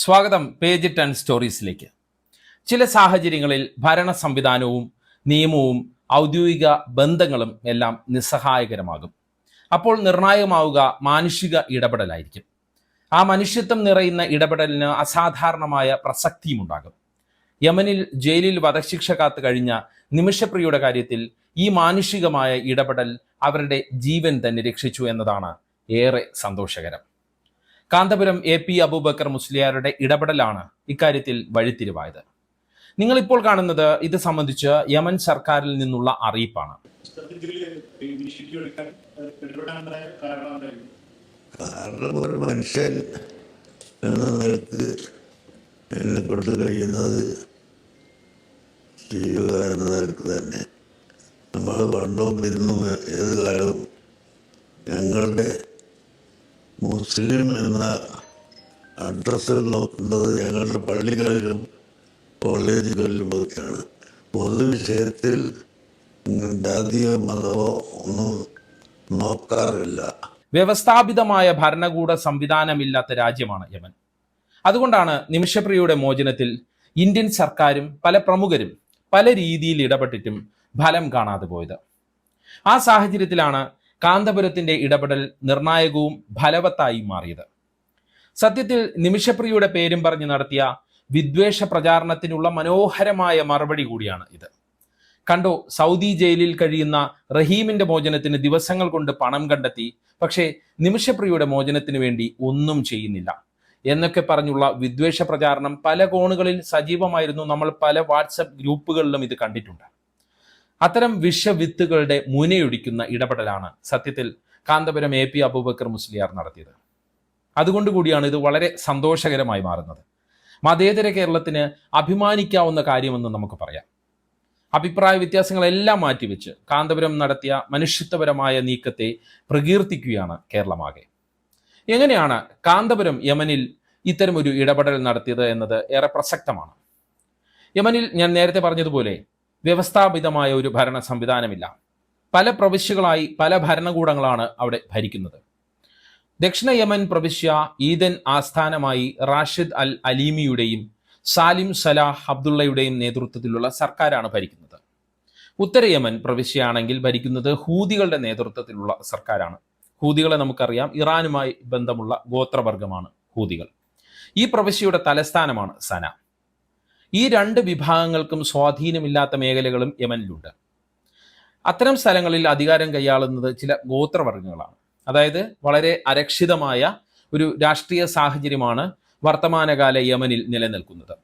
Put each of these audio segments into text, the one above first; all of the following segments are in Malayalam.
സ്വാഗതം പേജ് 10 സ്റ്റോറീസിലേക്ക്. ചില സാഹചര്യങ്ങളിൽ ഭരണ സംവിധാനവും നിയമവും ഔദ്യോഗിക ബന്ധങ്ങളും എല്ലാം നിസ്സഹായകരമാകും. അപ്പോൾ നിർണായകമാവുക മാനുഷിക ഇടപെടലായിരിക്കും. ആ മനുഷ്യത്വം നിറയുന്ന ഇടപെടലിന് അസാധാരണമായ പ്രസക്തിയുമുണ്ടാകും. യമനിൽ ജയിലിൽ വധശിക്ഷ കാത്തു കഴിഞ്ഞ നിമിഷപ്രിയയുടെ കാര്യത്തിൽ ഈ മാനുഷികമായ ഇടപെടൽ അവരുടെ ജീവൻ തന്നെ രക്ഷിച്ചു എന്നതാണ് ഏറെ സന്തോഷകരം. കാന്തപുരം AP അബൂബക്കർ മുസ്ലിയാരുടെ ഇടപെടലാണ് ഇക്കാര്യത്തിൽ വഴിത്തിരിവായത്. നിങ്ങളിപ്പോൾ കാണുന്നത് ഇത് സംബന്ധിച്ച് യമൻ സർക്കാരിൽ നിന്നുള്ള അറിയിപ്പാണ്. കാരണം ഒരു മനുഷ്യൻ എന്ന നിലക്ക് എന്നെ കൊണ്ട് കഴിയുന്നത് ചെയ്യുക എന്ന നിലക്ക് തന്നെ നമ്മൾ പണ്ടവും ഇരുന്നും ഏത് കാലവും ഞങ്ങളുടെ മുസ്ലിം എന്ന അഡ്രസ്സിൽ നോക്കുന്നത് ഞങ്ങളുടെ പള്ളികളിലും കോളേജുകളിലും ഒക്കെയാണ്. പൊതുവിഷയത്തിൽ ജാതിയോ മതമോ ഒന്നും നോക്കാറില്ല. വ്യവസ്ഥാപിതമായ ഭരണകൂട സംവിധാനമില്ലാത്ത രാജ്യമാണ് യമൻ. അതുകൊണ്ടാണ് നിമിഷപ്രിയയുടെ മോചനത്തിൽ ഇന്ത്യൻ സർക്കാരും പല പ്രമുഖരും പല രീതിയിൽ ഇടപെട്ടിട്ടും ഫലം കാണാതെ പോയത്. ആ സാഹചര്യത്തിലാണ് കാന്തപുരത്തിന്റെ ഇടപെടൽ നിർണായകവും ഫലവത്തായി മാറിയത്. സത്യത്തിൽ നിമിഷപ്രിയയുടെ പേരും പറഞ്ഞ് നടത്തിയ വിദ്വേഷ പ്രചാരണത്തിനുള്ള മനോഹരമായ മറുപടി കൂടിയാണ് ഇത്. കണ്ടോ, സൗദി ജയിലിൽ കഴിയുന്ന റഹീമിന്റെ മോചനത്തിന് ദിവസങ്ങൾ കൊണ്ട് പണം കണ്ടെത്തി, പക്ഷേ നിമിഷപ്രിയയുടെ മോചനത്തിന് വേണ്ടി ഒന്നും ചെയ്യുന്നില്ല എന്നൊക്കെ പറഞ്ഞുള്ള വിദ്വേഷ പ്രചാരണം പല കോണുകളിൽ സജീവമായിരുന്നു. നമ്മൾ പല വാട്സപ്പ് ഗ്രൂപ്പുകളിലും ഇത് കണ്ടിട്ടുണ്ട്. അത്തരം വിഷവിത്തുകളുടെ മുനയൊടിക്കുന്ന ഇടപെടലാണ് സത്യത്തിൽ കാന്തപുരം AP അബൂബക്കർ മുസ്ലിയാർ നടത്തിയത്. അതുകൊണ്ട് കൂടിയാണ് ഇത് വളരെ സന്തോഷകരമായി മാറുന്നത്. മതേതര കേരളത്തിന് അഭിമാനിക്കാവുന്ന കാര്യമെന്ന് നമുക്ക് പറയാം. അഭിപ്രായ വ്യത്യാസങ്ങളെല്ലാം മാറ്റിവെച്ച് കാന്തപുരം നടത്തിയ മനുഷ്യത്വപരമായ നീക്കത്തെ പ്രകീർത്തിക്കുകയാണ് കേരളമാകെ. എങ്ങനെയാണ് കാന്തപുരം യമനിൽ ഇത്തരമൊരു ഇടപെടൽ നടത്തിയത് എന്നത് ഏറെ പ്രസക്തമാണ്. യമനിൽ ഞാൻ നേരത്തെ പറഞ്ഞതുപോലെ വ്യവസ്ഥാപിതമായ ഒരു ഭരണ സംവിധാനമില്ല. പല പ്രവിശ്യകളായി പല ഭരണകൂടങ്ങളാണ് അവിടെ ഭരിക്കുന്നത്. ദക്ഷിണ യമൻ പ്രവിശ്യ ഈദൻ ആസ്ഥാനമായി റാഷിദ് അൽ അലീമിയുടെയും സാലിം സലാഹ് അബ്ദുള്ളയുടെയും നേതൃത്വത്തിലുള്ള സർക്കാരാണ് ഭരിക്കുന്നത്. ഉത്തര യമൻ പ്രവിശ്യയാണെങ്കിൽ ഭരിക്കുന്നത് ഹൂതികളുടെ നേതൃത്വത്തിലുള്ള സർക്കാരാണ്. ഹൂതികളെ നമുക്കറിയാം, ഇറാനുമായി ബന്ധമുള്ള ഗോത്രവർഗമാണ് ഹൂതികൾ. ഈ പ്രവിശ്യയുടെ തലസ്ഥാനമാണ് സന. ഈ രണ്ട് വിഭാഗങ്ങൾക്കും സ്വാധീനമില്ലാത്ത മേഖലകളും യമനിലുണ്ട്. അത്തരം സ്ഥലങ്ങളിൽ അധികാരം കൈയാളുന്നത് ചില ഗോത്രവർഗങ്ങളാണ്. അതായത് വളരെ അരക്ഷിതമായ ഒരു രാഷ്ട്രീയ സാഹചര്യമാണ് വർത്തമാനകാല യമനിൽ നിലനിൽക്കുന്നത്.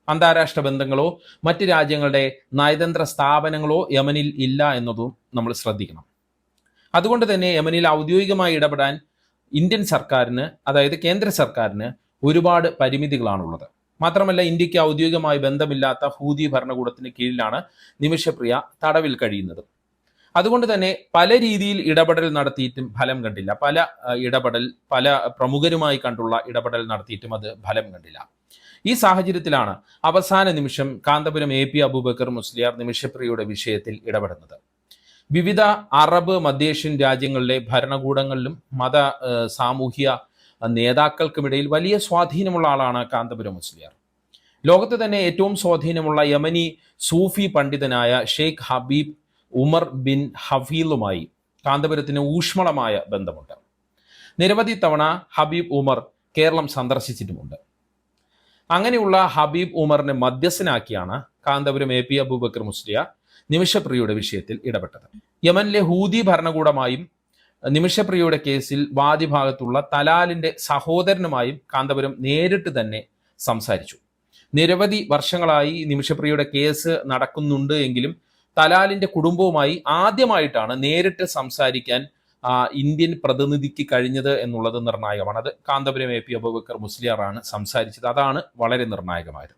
അന്താരാഷ്ട്ര ബന്ധങ്ങളോ മറ്റ് രാജ്യങ്ങളുടെ നയതന്ത്ര സ്ഥാപനങ്ങളോ യമനിൽ ഇല്ല എന്നതും നമ്മൾ ശ്രദ്ധിക്കണം. അതുകൊണ്ട് തന്നെ യമനിൽ ഔദ്യോഗികമായി ഇടപെടാൻ ഇന്ത്യൻ സർക്കാരിന്, അതായത് കേന്ദ്ര സർക്കാരിന് ഒരുപാട് പരിമിതികളാണുള്ളത്. മാത്രമല്ല, ഇന്ത്യക്ക് ഔദ്യോഗികമായി ബന്ധമില്ലാത്ത ഹൂതി ഭരണകൂടത്തിന് കീഴിലാണ് നിമിഷപ്രിയ തടവിൽ കഴിയുന്നത്. അതുകൊണ്ട് തന്നെ പല രീതിയിൽ ഇടപെടൽ നടത്തിയിട്ടും ഫലം കണ്ടില്ല. പല പ്രമുഖരുമായി കണ്ടുള്ള ഇടപെടൽ നടത്തിയിട്ടും അത് ഫലം കണ്ടില്ല. ഈ സാഹചര്യത്തിലാണ് അവസാന നിമിഷം കാന്തപുരം AP അബൂബക്കർ മുസ്ലിയാർ നിമിഷപ്രിയയുടെ വിഷയത്തിൽ ഇടപെടുന്നത്. വിവിധ അറബ് മധ്യേഷ്യൻ രാജ്യങ്ങളിലെ ഭരണകൂടങ്ങളിലും മത സാമൂഹ്യ നേതാക്കൾക്കുമിടയിൽ വലിയ സ്വാധീനമുള്ള ആളാണ് കാന്തപുരം മുസ്ലിയാർ. ലോകത്ത് തന്നെ ഏറ്റവും സ്വാധീനമുള്ള യമനി സൂഫി പണ്ഡിതനായ ഷെയ്ഖ് ഹബീബ് ഉമർ ബിൻ ഹഫീലുമായി കാന്തപുരത്തിന് ഊഷ്മളമായ ബന്ധമുണ്ട്. നിരവധി തവണ ഹബീബ് ഉമർ കേരളം സന്ദർശിച്ചിട്ടുമുണ്ട്. അങ്ങനെയുള്ള ഹബീബ് ഉമറിനെ മധ്യസ്ഥനാക്കിയാണ് കാന്തപുരം AP അബൂബക്കർ മുസ്ലിയാർ നിമിഷപ്രിയയുടെ വിഷയത്തിൽ ഇടപെട്ടത്. യമനിലെ ഹൂതി ഭരണകൂടമായും നിമിഷപ്രിയയുടെ കേസിൽ വാദിഭാഗത്തുള്ള തലാലിന്റെ സഹോദരനുമായും കാന്തപുരം നേരിട്ട് തന്നെ സംസാരിച്ചു. നിരവധി വർഷങ്ങളായി നിമിഷപ്രിയയുടെ കേസ് നടക്കുന്നുണ്ട് എങ്കിലും തലാലിന്റെ കുടുംബവുമായി ആദ്യമായിട്ടാണ് നേരിട്ട് സംസാരിക്കാൻ ഇന്ത്യൻ പ്രതിനിധിക്ക് കഴിഞ്ഞത് എന്നുള്ളത് നിർണായകമാണ്. അത് കാന്തപുരം AP അബൂബക്കർ മുസ്ലിയാറാണ് സംസാരിച്ചത്. അതാണ് വളരെ നിർണായകമായത്.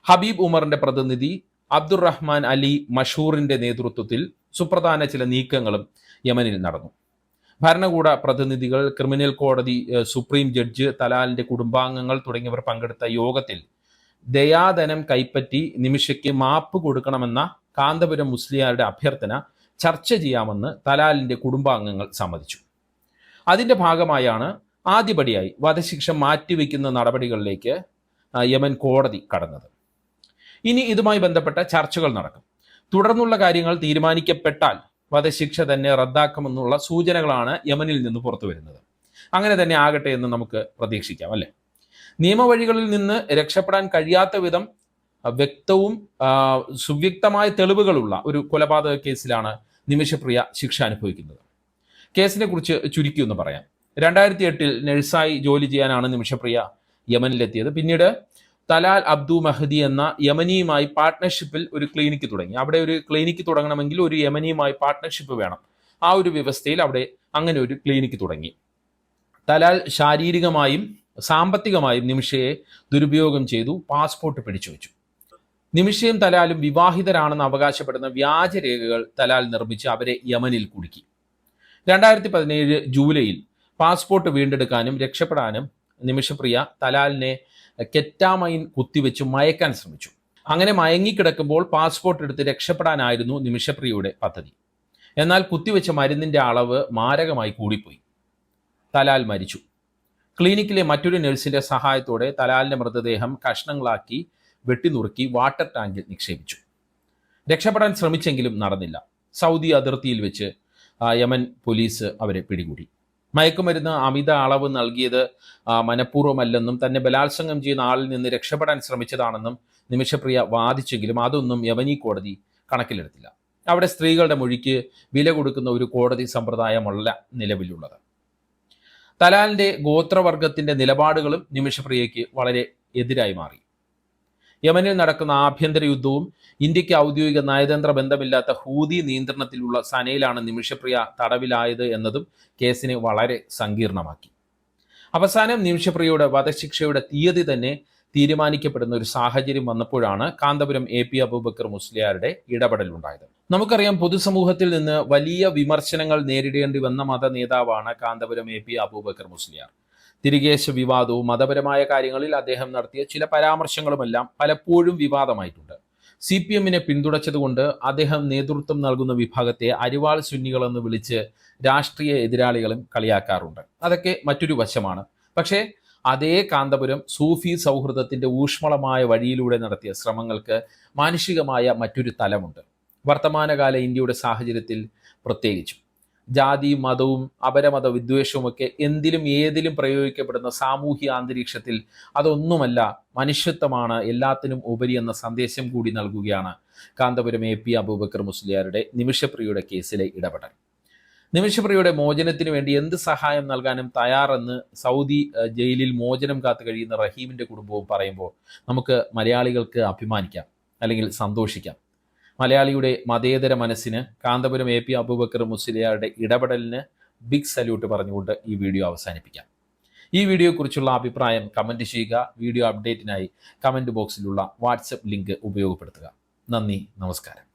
ഹബീബ് ഉമറിന്റെ പ്രതിനിധി അബ്ദുറഹ്മാൻ അലി മഷൂറിന്റെ നേതൃത്വത്തിൽ സുപ്രധാന ചില നീക്കങ്ങളും യമനിൽ നടന്നു. ഭരണകൂട പ്രതിനിധികൾ, ക്രിമിനൽ കോടതി സുപ്രീം ജഡ്ജ്, തലാലിന്റെ കുടുംബാംഗങ്ങൾ തുടങ്ങിയവർ പങ്കെടുത്ത യോഗത്തിൽ ദയാധനം കൈപ്പറ്റി നിമിഷയ്ക്ക് മാപ്പ് കൊടുക്കണമെന്ന കാന്തപുരം മുസ്ലിയാരുടെ അഭ്യർത്ഥന ചർച്ച ചെയ്യാമെന്ന് തലാലിന്റെ കുടുംബാംഗങ്ങൾ സമ്മതിച്ചു. അതിന്റെ ഭാഗമായാണ് ആദ്യപടിയായി വധശിക്ഷ മാറ്റിവെക്കുന്ന നടപടികളിലേക്ക് യമൻ കോടതി കടന്നത്. ഇനി ഇതുമായി ബന്ധപ്പെട്ട ചർച്ചകൾ നടക്കും. തുടർന്നുള്ള കാര്യങ്ങൾ തീരുമാനിക്കപ്പെട്ടാൽ വധശിക്ഷ തന്നെ റദ്ദാക്കുമെന്നുള്ള സൂചനകളാണ് യമനിൽ നിന്ന് പുറത്തു വരുന്നത്. അങ്ങനെ തന്നെ ആകട്ടെ എന്ന് നമുക്ക് പ്രതീക്ഷിക്കാം, അല്ലെ? നിയമവഴികളിൽ നിന്ന് രക്ഷപ്പെടാൻ കഴിയാത്ത വിധം വ്യക്തവും സുവ്യക്തമായ തെളിവുകളുള്ള ഒരു കൊലപാതക കേസിലാണ് നിമിഷപ്രിയ ശിക്ഷ അനുഭവിക്കുന്നത്. കേസിനെ കുറിച്ച് ചുരുക്കി ഒന്ന് പറയാം. 2008 നഴ്സായി ജോലി ചെയ്യാനാണ് നിമിഷപ്രിയ യമനിലെത്തിയത്. പിന്നീട് തലാൽ അബ്ദു മഹദി എന്ന യമനിയുമായി പാർട്ട്ണർഷിപ്പിൽ ഒരു ക്ലിനിക്ക് തുടങ്ങി. അവിടെ ഒരു ക്ലിനിക്ക് തുടങ്ങണമെങ്കിൽ ഒരു യമനിയുമായി പാർട്ട്ണർഷിപ്പ് വേണം. ആ ഒരു വ്യവസ്ഥയിൽ അവിടെ അങ്ങനെ ഒരു ക്ലിനിക്ക് തുടങ്ങി. തലാൽ ശാരീരികമായും സാമ്പത്തികമായും നിമിഷയെ ദുരുപയോഗം ചെയ്തു, പാസ്പോർട്ട് പിടിച്ചു വെച്ചു. നിമിഷയും തലാലും വിവാഹിതരാണെന്ന് അവകാശപ്പെടുന്ന വ്യാജരേഖകൾ തലാൽ നിർമ്മിച്ച് അവരെ യമനിൽ കുടുക്കി. 2017 ജൂലൈയിൽ പാസ്പോർട്ട് വീണ്ടെടുക്കാനും രക്ഷപ്പെടാനും നിമിഷപ്രിയ തലാലിനെ കെറ്റാമൈൻ കുത്തിവെച്ച് മയക്കാൻ ശ്രമിച്ചു. അങ്ങനെ മയങ്ങിക്കിടക്കുമ്പോൾ പാസ്പോർട്ട് എടുത്ത് രക്ഷപ്പെടാനായിരുന്നു നിമിഷപ്രിയയുടെ പദ്ധതി. എന്നാൽ കുത്തിവെച്ച മരുന്നിന്റെ അളവ് മാരകമായി കൂടിപ്പോയി. തലാൽ മരിച്ചു. ക്ലിനിക്കിലെ മറ്റൊരു നഴ്സിന്റെ സഹായത്തോടെ തലാലിന്റെ മൃതദേഹം കഷ്ണങ്ങളാക്കി വെട്ടിനുറുക്കി വാട്ടർ ടാങ്കിൽ നിക്ഷേപിച്ചു. രക്ഷപ്പെടാൻ ശ്രമിച്ചെങ്കിലും നടന്നില്ല. സൗദി അതിർത്തിയിൽ വെച്ച് യമൻ പോലീസ് അവരെ പിടികൂടി. മയക്കുമരുന്ന് അമിത അളവ് നൽകിയത് മനഃപൂർവ്വമല്ലെന്നും തന്നെ ബലാത്സംഗം ചെയ്യുന്ന ആളിൽ നിന്ന് രക്ഷപ്പെടാൻ ശ്രമിച്ചതാണെന്നും നിമിഷപ്രിയ വാദിച്ചെങ്കിലും അതൊന്നും യമനി കോടതി കണക്കിലെടുത്തില്ല. അവിടെ സ്ത്രീകളുടെ മൊഴിക്ക് വില കൊടുക്കുന്ന ഒരു കോടതി സമ്പ്രദായമല്ല നിലവിലുള്ളത്. തലാലിന്റെ ഗോത്രവർഗത്തിന്റെ നിലപാടുകളും നിമിഷപ്രിയയ്ക്ക് വളരെ എതിരായി മാറി. യമനിൽ നടക്കുന്ന ആഭ്യന്തര യുദ്ധവും ഇന്ത്യക്ക് ഔദ്യോഗിക നയതന്ത്ര ബന്ധമില്ലാത്ത ഹൂതി നിയന്ത്രണത്തിലുള്ള സനയിലാണ് നിമിഷപ്രിയ തടവിലായത് എന്നതും കേസിനെ വളരെ സങ്കീർണമാക്കി. അവസാനം നിമിഷപ്രിയയുടെ വധശിക്ഷയുടെ തീയതി തന്നെ തീരുമാനിക്കപ്പെടുന്ന ഒരു സാഹചര്യം വന്നപ്പോഴാണ് കാന്തപുരം AP അബൂബക്കർ മുസ്ലിയാരുടെ ഇടപെടലുണ്ടായത്. നമുക്കറിയാം, പൊതുസമൂഹത്തിൽ നിന്ന് വലിയ വിമർശനങ്ങൾ നേരിടേണ്ടി വന്ന മത നേതാവാണ് കാന്തപുരം AP അബൂബക്കർ മുസ്ലിയാർ. തിരികേശ വിവാദവും മതപരമായ കാര്യങ്ങളിൽ അദ്ദേഹം നടത്തിയ ചില പരാമർശങ്ങളുമെല്ലാം പലപ്പോഴും വിവാദമായിട്ടുണ്ട്. CPM-നെ പിന്തുണച്ചതുകൊണ്ട് അദ്ദേഹം നേതൃത്വം നൽകുന്ന വിഭാഗത്തെ അരിവാൾ സുന്നികളെന്ന് വിളിച്ച് രാഷ്ട്രീയ എതിരാളികളും കളിയാക്കാറുണ്ട്. അതൊക്കെ മറ്റൊരു വശമാണ്. പക്ഷേ അതേ കാന്തപുരം സൂഫി സൗഹൃദത്തിന്റെ ഊഷ്മളമായ വഴിയിലൂടെ നടത്തിയ ശ്രമങ്ങൾക്ക് മാനുഷികമായ മറ്റൊരു തലമുണ്ട്. വർത്തമാനകാല ഇന്ത്യയുടെ സാഹചര്യത്തിൽ പ്രത്യേകിച്ചും ജാതിയും മതവും അപരമത വിദ്വേഷവുമൊക്കെ എന്തിലും ഏതിലും പ്രയോഗിക്കപ്പെടുന്ന സാമൂഹ്യ അന്തരീക്ഷത്തിൽ അതൊന്നുമല്ല, മനുഷ്യത്വമാണ് എല്ലാത്തിനും ഉപരി എന്ന സന്ദേശം കൂടി നൽകുകയാണ് കാന്തപുരം AP അബൂബക്കർ മുസ്ലിയാരുടെ നിമിഷപ്രിയയുടെ കേസിലെ ഇടപെടൽ. നിമിഷപ്രിയയുടെ മോചനത്തിന് വേണ്ടി എന്ത് സഹായം നൽകാനും തയ്യാറെന്ന് സൗദി ജയിലിൽ മോചനം കാത്തു കഴിയുന്ന റഹീമിന്റെ കുടുംബവും പറയുമ്പോൾ നമുക്ക് മലയാളികൾക്ക് അഭിമാനിക്കാം, അല്ലെങ്കിൽ സന്തോഷിക്കാം. മലയാളിയുടെ മതേതര മനസ്സിന് കാന്തപുരം AP അബൂബക്കർ മുസ്ലിയാരുടെ ഇടപെടലിന് ബിഗ് സല്യൂട്ട് പറഞ്ഞുകൊണ്ട് ഈ വീഡിയോ അവസാനിപ്പിക്കാം. ഈ വീഡിയോയെക്കുറിച്ചുള്ള അഭിപ്രായം കമൻറ്റ് ചെയ്യുക. വീഡിയോ അപ്ഡേറ്റിനായി കമൻറ്റ് ബോക്സിലുള്ള വാട്സപ്പ് ലിങ്ക് ഉപയോഗപ്പെടുത്തുക. നന്ദി, നമസ്കാരം.